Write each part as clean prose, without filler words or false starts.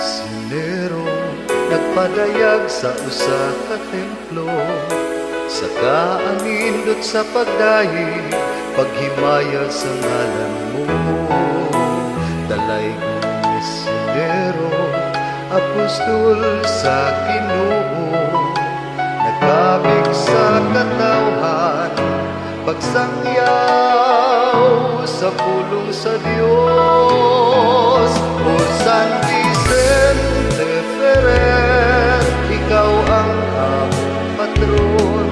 misyonero nagpadayag sa usa ka templo, sa kaanindot sa pagdayi paghimaya sa ngalan mo. Dalay kong misyonero, apostol sa Ginoo, nagkabig sa katawhan, pagsangyaw sa pulong sa Dios. O San Vicente Ferrer, ikaw ang among patron,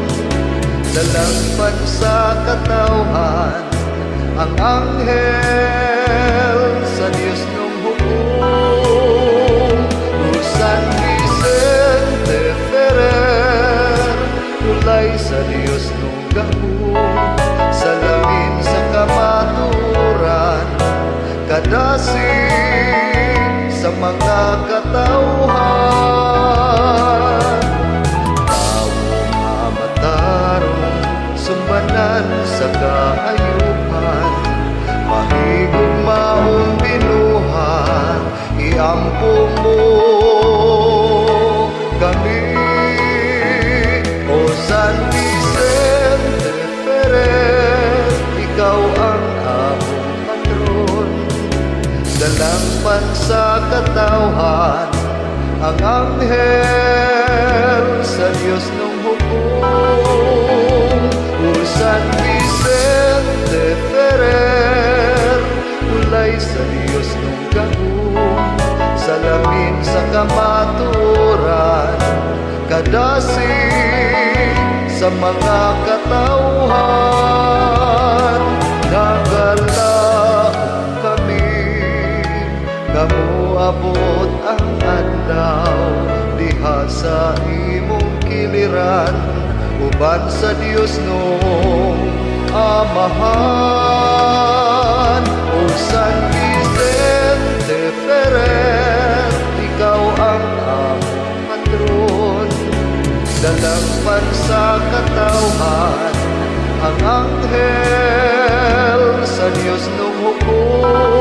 lalangpan sa katawhan ang anghel sa Dios nung hukom. O San Vicente Ferrer, tulay sa Dios nung gahom, salamin sa kamaturan, kadasig sa mga katauhan. Tawong amatarong sumbanan sa kaayupan, mahigog maong binuhan, iampo mo kami. O San Vicente Ferrer, ikaw ang among patron, dalangpan sa katawhan ang anghel sa Dios nung hukom. O San Vicente Ferrer, tulay sa Dios nung gahom, salamin sa kamaturan, kadasig sa mga katauhan. Nagalaong kami, kamuabot ang adlaw, diha sa imong kiliran, uban sa Dios nung amahan. O San Vicente Ferrer, ikaw ang among patron, dalangpan sa katawhan ang anghel sa Dios nung hukom.